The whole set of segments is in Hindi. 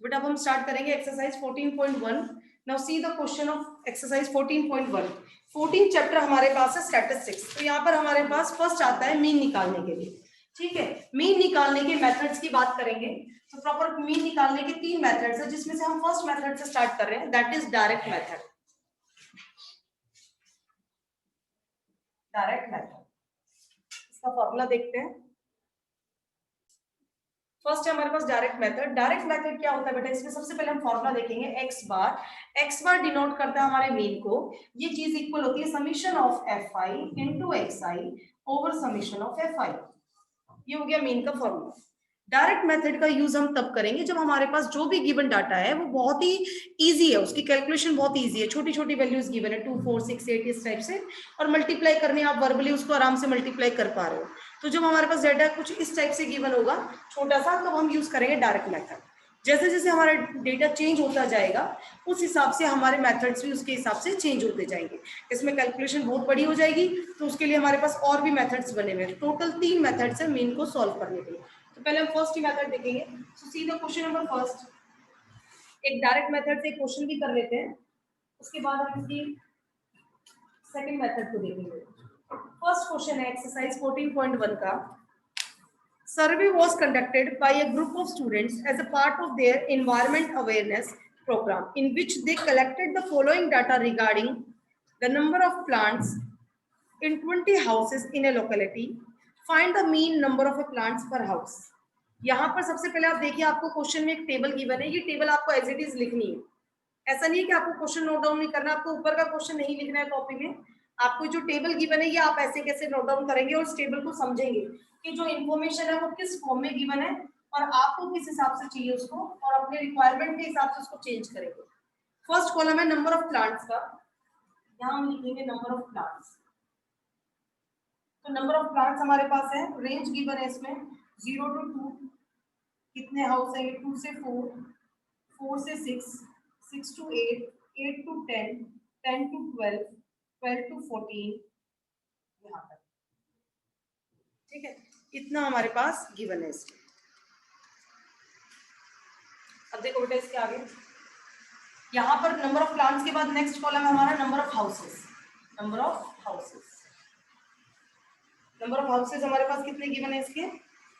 बट अब हम स्टार्ट करेंगे exercise 14.1। Now see the question of exercise 14.1। 14 chapter हमारे पास है स्टैटिस्टिक्स। तो यहाँ पर हमारे पास फर्स्ट आता है मीन निकालने के लिए। ठीक है, मीन निकालने के मेथड्स की बात करेंगे। तो प्रॉपर मीन निकालने के 3 मेथड्स है, जिसमें से हम फर्स्ट मेथड से स्टार्ट कर रहे हैं, that is direct method. Direct method, इसका फॉर्मूला देखते हैं। फर्स्ट है हमारे पास डायरेक्ट मेथड। डायरेक्ट मेथड क्या होता है बेटा, इसमें सबसे पहले हम फॉर्मूला देखेंगे एक्स बार। एक्स बार डिनोट करता है हमारे मीन को। ये चीज इक्वल होती है summation of F I into x I over summation of F I. ये हो गया मीन का फॉर्मूला। डायरेक्ट मेथड का यूज हम तब करेंगे जब हमारे पास जो भी गिवन डाटा है वो बहुत ही इजी है, उसकी कैलकुलेशन बहुत इजी है, छोटी छोटी वैल्यूज गिवन है 2 4 6 8 इस टाइप से, और मल्टीप्लाई करने आप वर्बली उसको आराम से मल्टीप्लाई कर पा रहे हो। तो जब हमारे पास डाटा कुछ इस टाइप से गिवन होगा छोटा सा, तब हम यूज करेंगे डायरेक्ट मेथड। जैसे जैसे हमारा डेटा चेंज होता जाएगा उस हिसाब से हमारे मेथड्स भी उसके हिसाब से चेंज होते जाएंगे। इसमें कैलकुलेशन बहुत बड़ी हो जाएगी, तो उसके लिए हमारे पास और भी मेथड्स बने हुए हैं। टोटल 3 मेथड्स है मीन को सॉल्व करने के लिए। तो पहले हम फर्स्ट ही मेथड देखेंगे। So see the question number first. एक डायरेक्ट मेथड से क्वेश्चन भी कर लेते हैं, उसके बाद हम इसकी सेकंड मेथड को देखेंगे। फर्स्ट क्वेश्चन है एक्सरसाइज 14.1 का। Survey was conducted by a group of students as a part of their environment awareness program, in which they collected the following data regarding the number of plants in 20 houses in a locality. Find the mean number of plants per house. यहाँ पर सबसे पहले आप देखिए, आपको क्वेश्चन में एक टेबल गिवन है। ये टेबल आपको एज इट इज लिखनी है। ऐसा नहीं है कि आपको क्वेश्चन नोट डाउन नहीं करना, आपको ऊपर का क्वेश्चन नहीं लिखना है कॉपी में। आपको जो टेबल गिवन है ये आप ऐसे कैसे नोट डाउन करेंगे और इस टेबल को समझेंगे कि जो इन्फॉर्मेशन है वो किस फॉर्म में गिवन है और आपको किस हिसाब से चाहिए उसको, और अपने रिक्वायरमेंट के हिसाब से उसको चेंज करेंगे। फर्स्ट कॉलम है नंबर ऑफ प्लांट्स का, यहाँ हम लिखेंगे नंबर ऑफ प्लांट्स। तो नंबर ऑफ प्लांट्स हमारे पास है, रेंज गिवन है इसमें 0 to 2। कितने हाउस है, 2 से 4, 4 से 6, 6 to 8, 8 to 10, 10 to 12, 12 to 14, यहाँ तक। ठीक है, इतना हमारे पास गिवन है इसमें। अब देखो बेटा इसके आगे, यहाँ पर नंबर ऑफ प्लांट्स के बाद नेक्स्ट कॉलम है हमारा number of houses. Number of houses, number of houses हमारे पास कितने गिवन है इसके,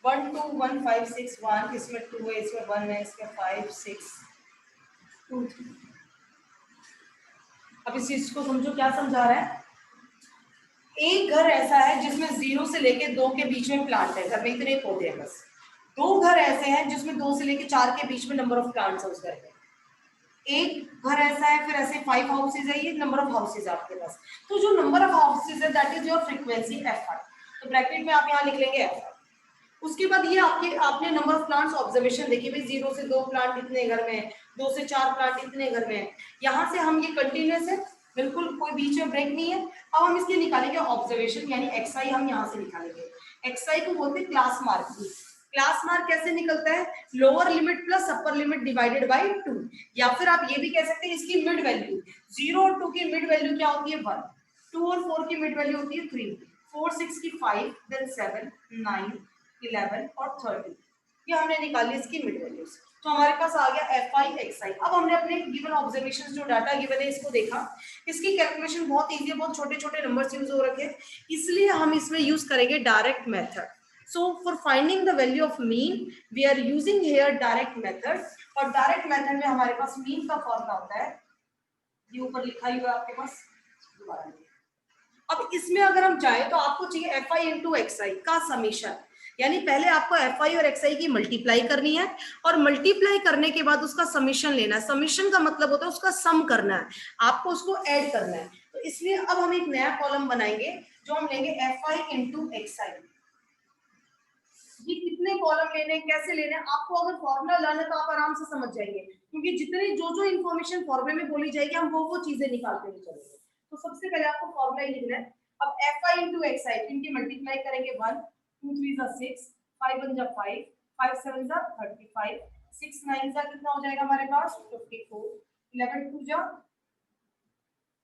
1 2 1 5 6 1, इसमें 2 है, इसमें 1 है, इसमें 5 6 2 3। अब इस चीज को समझो, क्या समझा रहा है। एक घर ऐसा है जिसमें 0 से लेके 2 के बीच में प्लांट है, घर में इतने पौधे हैं बस। 2 घर ऐसे हैं जिसमें 2 से लेके 4 के बीच में नंबर ऑफ प्लांट्स है उस घर में। एक घर ऐसा है, फिर ऐसे 5 हाउसेज है, ये नंबर ऑफ हाउसेज आपके पास। तो जो नंबर ऑफ हाउसेज है that is your frequency F I. तो ब्रैकेट में आप यहाँ लिख लेंगे एफ आई। उसके बाद ये आपने नंबर ऑफ प्लांट्स ऑब्जर्वेशन देखिए, भाई 0 से 2 प्लांट इतने घर में है, 2 से 4 प्लांट इतने घर में है। यहाँ से हम ये कंटिन्यूस है, बिल्कुल कोई बीच में ब्रेक नहीं है। अब हम इसके निकालेंगे ऑब्जर्वेशन, यानी एक्सआई हम यहाँ से निकालेंगे। एक्सआई को बोलते हैं क्लास मार्क। क्लास मार्क कैसे निकलता है, lower limit plus upper limit divided by 2, या फिर आप ये भी कह सकते हैं इसकी मिड वैल्यू। 0 और 2 की मिड वैल्यू क्या होती है 1, 2 और 4 की मिड वैल्यू होती है 3, 4 6 की 5, देन 7 9 11 और 30। ये हमने निकाली इसकी मिड वैल्यूज। तो हमारे पास आ गया एफ आई एक्स आई। अब हमने अपने गिवन ऑब्जर्वेशंस जो डाटा गिवन है इसको देखा। इसकी कैलकुलेशन बहुत इजी है, बहुत छोटे छोटे नंबर्स यूज हो रखे हैं, इसलिए हम इसमें यूज करेंगे direct method. So for finding the value of mean, we are using here direct method। और डायरेक्ट मेथड में हमारे पास मीन का फॉर्मूला होता है, ये ऊपर लिखा ही हुआ आपके पास। अब इसमें अगर हम चाहें तो आपको चाहिए एफ आई इंटू एक्स आई का समीशन, यानी पहले आपको एफ आई और एक्स आई की मल्टीप्लाई करनी है, और मल्टीप्लाई करने के बाद उसका समीशन लेना है। समीशन का मतलब होता है उसका सम करना है, आपको उसको ऐड करना है। तो इसलिए अब हम एक नया कॉलम बनाएंगे जो हम लेंगे एफ आई इंटू एक्स आई। ये कितने कॉलम लेने, कैसे लेने, आपको अगर फॉर्मूला लाना तो आप आराम से समझ जाएंगे, क्योंकि जितनी जो इन्फॉर्मेशन फॉर्मूले में बोली जाएगी हम वो चीजें निकालते हुए चलेंगे। तो सबसे पहले आपको फॉर्मूला ही लिखना है। अब एफ आई इंटू एक्स आई, इनकी मल्टीप्लाई करेंगे 1 2 3 6, 5 1 5, 5 7 35, 6 9 कितना हो जाएगा हमारे पास 54, 11 2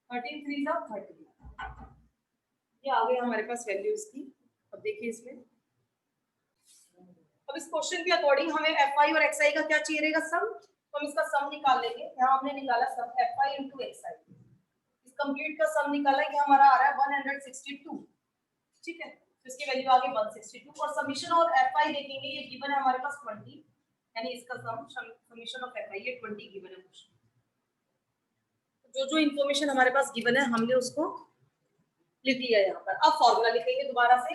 13 3 30। ये आ गई हमारे पास वैल्यूज की। अब देखिए इसमें, अब इस क्वेश्चन के अकॉर्डिंग हमें एफ आई और एक्स आई का क्या चाहिए रहेगा, सम। तो हम इसका सम निकाल लेंगे। यहाँ हमने निकाला सम fi into xi, इस कंप्लीट का सम निकाला कि हमारा आ रहा है 162, ठीक है, तो इसकी वैल्यू आ गई 162 और समीशन ऑफ fi देखेंगे, ये गिवन है हमारे पास 20, यानी इसका सम समीशन ऑफ fi ये 20 गिवन है क्वेश्चन। जो जो इंफॉर्मेशन हमारे पास गिवन है हमने उसको लिख दिया यहाँ पर। अब फॉर्मूला लिखेंगे दोबारा से,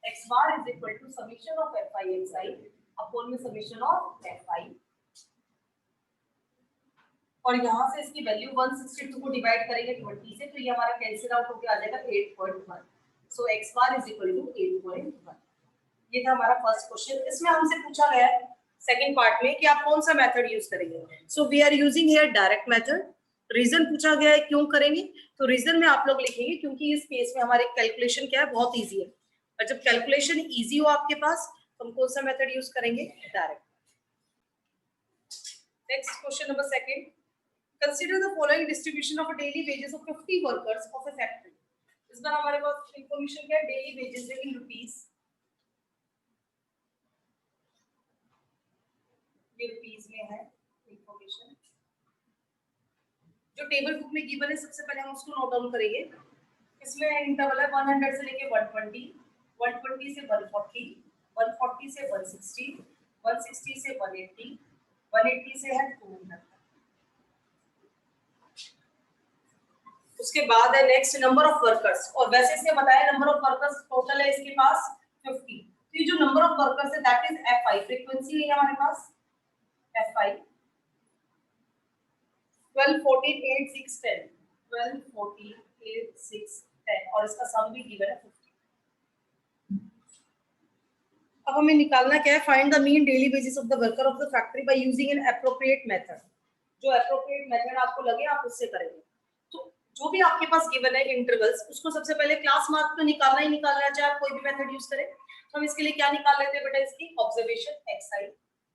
x bar is equal to summation of fi xi upon में समीशन ऑफ fi, और यहाँ से इसकी वैल्यू 162 को डिवाइड करेंगे 20 से, तो ये हमारा कैंसिल आउट होकर आ जाएगा 8.1। So x bar is equal to 8.1। ये था हमारा फर्स्ट क्वेश्चन। इसमें हमसे पूछा गया है सेकंड पार्ट में कि आप कौन सा मेथड यूज करेंगे। So we are using here direct method. Reason पूछा गया है क्यों करेंगे, तो रीजन में आप लोग लिखेंगे क्योंकि इस केस में हमारे कैलकुलेशन क्या है, बहुत इजी है, और जब कैलकुलेशन इजी हो आपके पास तो हम कौन सा मेथड यूज करेंगे, direct. Next question number second, consider the following distribution of daily wages of 50 workers of a factory. इस बार हमारे पास इंफॉर्मेशन क्या है, डेली वेजेस इन रुपीस, ये रुपीस में है इंफॉर्मेशन। जो टेबल बुक में गिवन है सबसे पहले हम उसको नोट डाउन करेंगे। इसमें इंटरवल है 100 से लेके 120, 120 से 140, 140 से 160, 160 से 180, 180 से है 200। उसके बाद है नेक्स्ट नंबर ऑफ वर्कर्स, और वैसे इसने बताया नंबर ऑफ वर्कर्स टोटल है इसके पास 50। तो ये जो नंबर ऑफ वर्कर्स है दैट इज fi, फ्रीक्वेंसी है हमारे पास fi 12 14 8 6 10, 12 14 8 6 10, और इसका सम भी गिवन है 50। अब हमें निकालना क्या है, find the mean daily wages of the worker of the factory by using N appropriate method. जो एप्रोप्रिएट मेथड आपको लगे आप उससे करेंगे। तो जो भी आपके पास गिवन है इंटरवल्स, उसको सबसे पहले क्लास मार्क तो निकालना ही निकालना है, चाहे आप कोई भी मेथड यूज करें। तो हम इसके लिए क्या निकाल लेते हैं बेटा, इसकी ऑब्जर्वेशन xi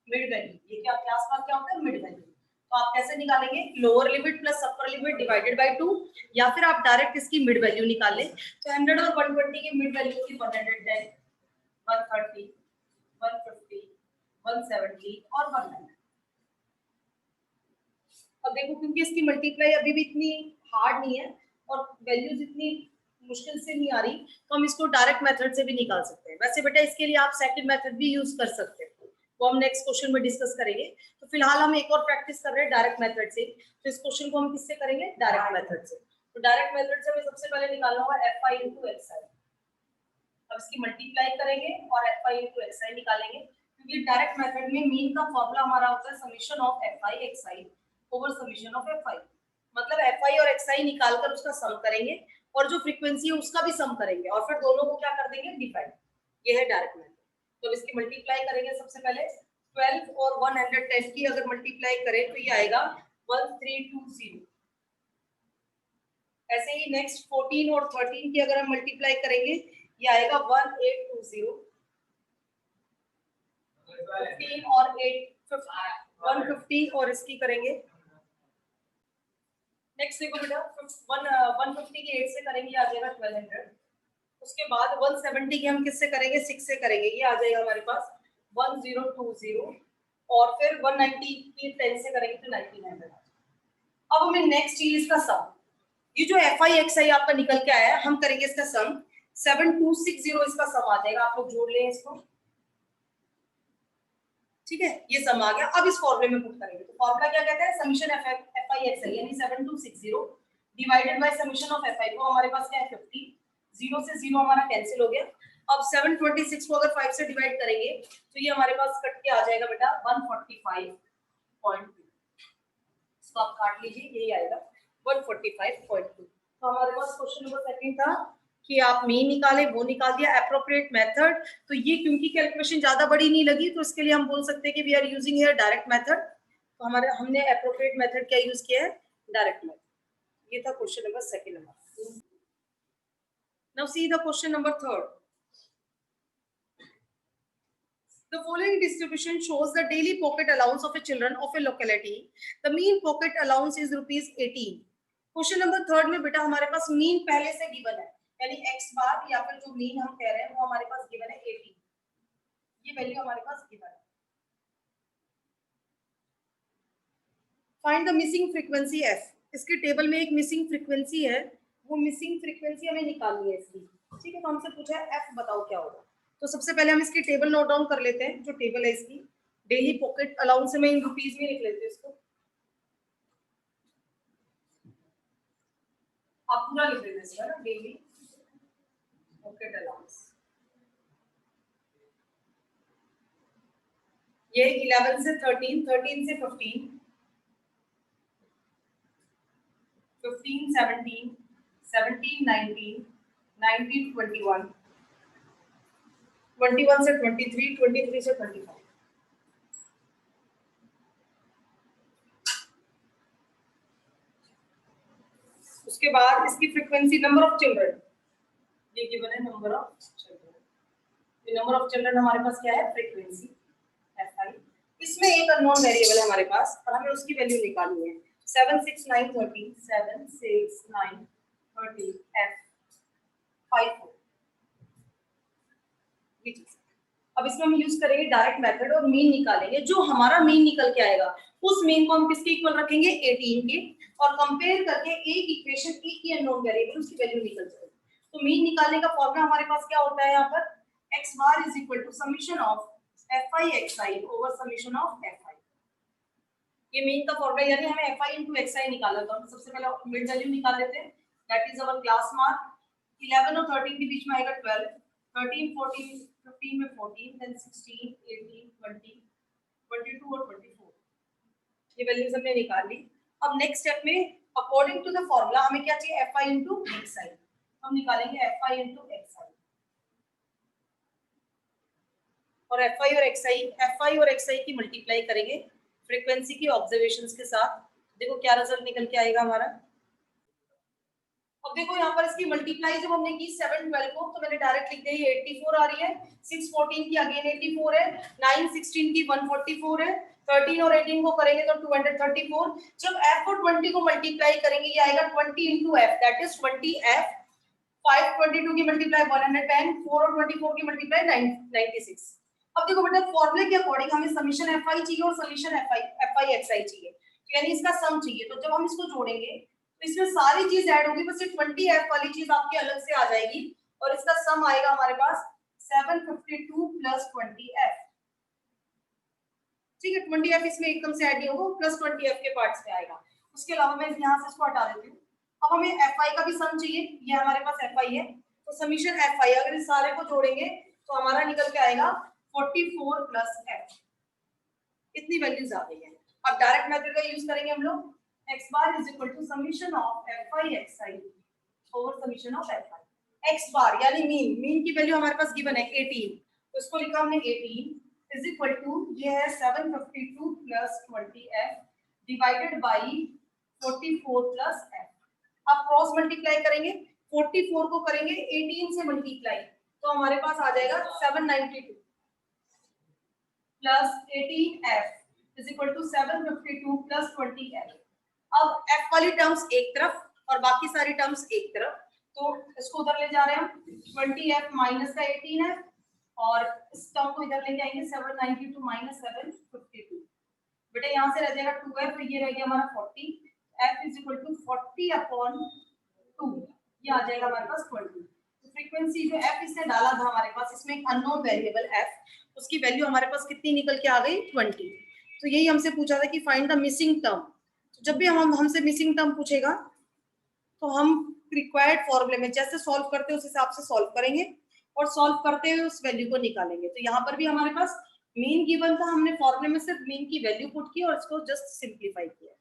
मिड वैल्यू। ये क्या क्लास मार्क क्या होता है, मिड वैल्यू। तो आप कैसे निकालेंगे, lower limit plus upper limit divided by 2, या फिर आप डायरेक्ट इसकी मिड वैल्यू निकाल लें। तो 100 और 120 की मिड वैल्यू होगी 110, 130, 150, 170 और 190। अब देखो क्योंकि इसकी मल्टीप्लाई अभी भी इतनी हार्ड नहीं है और वैल्यूज इतनी मुश्किल से नहीं आ रही, तो हम इसको डायरेक्ट मेथड से भी निकाल सकते हैं। वैसे बेटा इसके लिए आप सेकंड मेथड भी यूज कर सकते हैं, वो हम नेक्स्ट क्वेश्चन में डिस्कस करेंगे। तो फिलहाल हम एक और प्रैक्टिस कर रहे हैं डायरेक्ट मेथड से। तो इस क्वेश्चन को हम किससे करेंगे, डायरेक्ट मेथड से। तो डायरेक्ट मेथड से हमें सबसे पहले निकालना होगा fi into xi। अब इसकी मल्टीप्लाई करेंगे और fi into xi निकालेंगे, क्योंकि डायरेक्ट मेथड में मीन का फॉर्मूला हमारा होता है summation of fi xi over summation of fi। मतलब fi और xi निकालकर उसका सम करेंगे और जो फ्रीक्वेंसी है उसका भी सम करेंगे और फिर दोनों को क्या कर देंगे, डिवाइड। ये है डायरेक्ट मेथड। तो इसकी मल्टीप्लाई करेंगे सबसे पहले 12 और 110 की अगर मल्टीप्लाई करें तो ये आएगा 1320। ऐसे ही नेक्स्ट 14 और 13 की अगर हम मल्टीप्लाई करेंगे ये आएगा 1820। 15 और 8 150 और इसकी करेंगे नेक्स्ट देखो बेटा 150 की 8 से करेंगे आ जाएगा 1200। उसके बाद 170 की हम किससे करेंगे, 6 से करेंगे, ये आ जाएगा हमारे पास 1020। और फिर 190 की 10 से करेंगे तो 1900। अब हमें नेक्स्ट चीज इसका सम, ये जो fi xi आपका निकल के आया है हम करेंगे इसका सम 7260 इसका सम आ जाएगा। आप लोग जोड़ लें इसको, ठीक है, ये सम आ गया। अब इस फॉर्मूले में पुट करेंगे तो फॉर्मूला क्या कहता है, समीशन fi xi यानी 7260 divided by summation of fi को हमारे पास क्या है 50, 0 से 0 हमारा कैंसिल हो गया। अब 726 को अगर 5 से डिवाइड करेंगे तो ये हमारे पास कट के आ जाएगा बेटा 145.2। इसको आप काट लीजिए, यही आएगा 145.2। तो हमारे पास क्वेश्चन नंबर सेकंड था कि आप मीन निकाले, वो निकाल दिया। एप्रोप्रिएट मेथड, तो ये क्योंकि कैलकुलेशन ज्यादा बड़ी नहीं लगी तो इसके लिए हम बोल सकते हैं कि we are using here direct method. तो हमारे हमने एप्रोप्रिएट मेथड क्या यूज किया है, डायरेक्ट मेथड। ये था question number second number. Now see the question number third. The following distribution shows the daily pocket allowance of a children of a locality. The mean pocket allowance is ₹18। Question number third में बेटा हमारे पास मीन पहले से गिवन है, यानी x बार या फिर जो मीन हम कह रहे हैं वो हमारे पास गिवन है 18। ये वैल्यू हमारे पास गिवन है। Find the missing frequency F. इसके टेबल में एक मिसिंग फ्रीक्वेंसी है, वो मिसिंग फ्रीक्वेंसी हमें निकालनी है इसकी। ठीक है, तो हमसे पूछा है एफ बताओ क्या होगा। तो सबसे पहले हम इसकी टेबल नोट डाउन कर लेते हैं, जो टेबल है इसकी डेली पॉकेट अलाउंस में इन रुपीज में लिख लेते हैं इसको। आप पूरा लिख लेते हैं इसका ना, डेली पॉकेट अलाउंस। ये 11 से 13, 13 से 15, 15 17, 17 19, 19 21, 21 से 23, 23 से 25। उसके बाद इसकी फ्रीक्वेंसी, नंबर ऑफ चिल्ड्रन, ये गिवन है नंबर ऑफ चिल्ड्रन। ये नंबर ऑफ चिल्ड्रन हमारे पास क्या है, फ्रीक्वेंसी fi। इसमें एक अननोन वेरिएबल है हमारे पास और हमें उसकी वैल्यू निकालनी है। 7 6 9 13, 7 6 9 13 f 5 4। अब इसमें हम यूज करेंगे डायरेक्ट मेथड और मीन निकालेंगे। जो हमारा मीन निकल के आएगा उस मीन को हम किसके इक्वल रखेंगे, 18 के, और कंपेयर करके एक इक्वेशन एक ही अननोन वेरिएबल उसकी वैल्यू निकल जाएगी। तो मीन निकालने का फॉर्मूला हमारे पास क्या होता है, यहाँ पर x bar is equal to summation of fi xi over summation of fi। ये मीन का फॉर्मूला, यानी हमें fi into xi निकालना था। सबसे पहले मिड वैल्यू निकाल लेते हैं, that is our class mark. 11 और 13 के बीच में आएगा 12, 13 14 15 में 14, then 16 18 20 22 और 24। ये वैल्यूज हमने निकाल ली। अब नेक्स्ट स्टेप में अकॉर्डिंग टू द फॉर्मूला हमें क्या चाहिए, fi into xi। हम निकालेंगे fi into xi, और fi और xi की मल्टीप्लाई करेंगे फ्रीक्वेंसी की ऑब्जर्वेशंस के साथ। देखो क्या रिजल्ट निकल के आएगा हमारा। अब देखो यहाँ पर इसकी मल्टीप्लाई जब हमने की 7 12 को, तो मैंने डायरेक्ट लिख दी 84 आ रही है, 6 14 की अगेन 84 है, 9 16 की 144 है, 13 और 18 को करेंगे तो 234। जब f और 20 को मल्टीप्लाई करेंगे ये आएगा 20 into f, that is 20f। 5 22 की मल्टीप्लाई 110, 4 और 24 की मल्टीप्लाई 96। अब देखो बेटा फॉर्मूले के अकॉर्डिंग हमें समीशन fi चाहिए और समीशन fi xi चाहिए, यानी इसका सम चाहिए। तो जब हम इसको जोड़ेंगे तो इसमें सारी चीज ऐड होगी, बस ये 20f वाली चीज आपके अलग से आ जाएगी और इसका सम आएगा हमारे पास 752 प्लस 20f। ठीक है, 20f इसमें एकदम से ऐड नहीं होगा, प्लस 20f के पार्ट्स में आएगा। उसके अलावा मैं यहाँ से इसको हटा देती हूँ। अब हमें fi का भी सम चाहिए, ये हमारे पास fi है, तो समीशन fi अगर इस सारे को जोड़ेंगे तो हमारा निकल के आएगा 44 प्लस f। इतनी वैल्यूज आ गई है। अब डायरेक्ट मेथड का यूज करेंगे हम लोग, x bar is equal to summation of fi xi over summation of fi। x bar यानी मीन, मीन की वैल्यू हमारे पास गिवन है 18, तो इसको लिखा हमने 18 इज इक्वल टू, ये है 752 plus 20f divided by 44 plus f। अब क्रॉस मल्टीप्लाई करेंगे, 44 को करेंगे 18 से मल्टीप्लाई, तो हमारे पास आ जाएगा 792 plus 18f is equal to 752 plus 20f। अब f वाली टर्म्स एक तरफ और बाकी सारी टर्म्स एक तरफ, तो इसको उधर ले जा रहे हैं हम, 20f माइनस का 18f, और इस टर्म को इधर लेके आएंगे 792 माइनस 752। बेटा यहाँ से रह जाएगा 2f, ये रह गया हमारा 40, f is equal to 40 upon 2, ये आ जाएगा हमारे पास 20। फ्रीक्वेंसी जो f इसने डाला था हमारे पास, इसमें एक अननोन वेरिएबल f, उसकी वैल्यू हमारे पास कितनी निकल के आ गई, 20। तो यही हमसे पूछा था कि फाइंड द मिसिंग टर्म। तो जब भी हम हमसे मिसिंग टर्म पूछेगा तो हम रिक्वायर्ड फॉर्मूले में जैसे सॉल्व करते हैं उस हिसाब से सॉल्व करेंगे और सॉल्व करते हुए उस वैल्यू को निकालेंगे। तो यहाँ पर भी हमारे पास मीन गिवन था, हमने फॉर्मूले में सिर्फ मीन की वैल्यू पुट की और इसको जस्ट सिंप्लीफाई किया।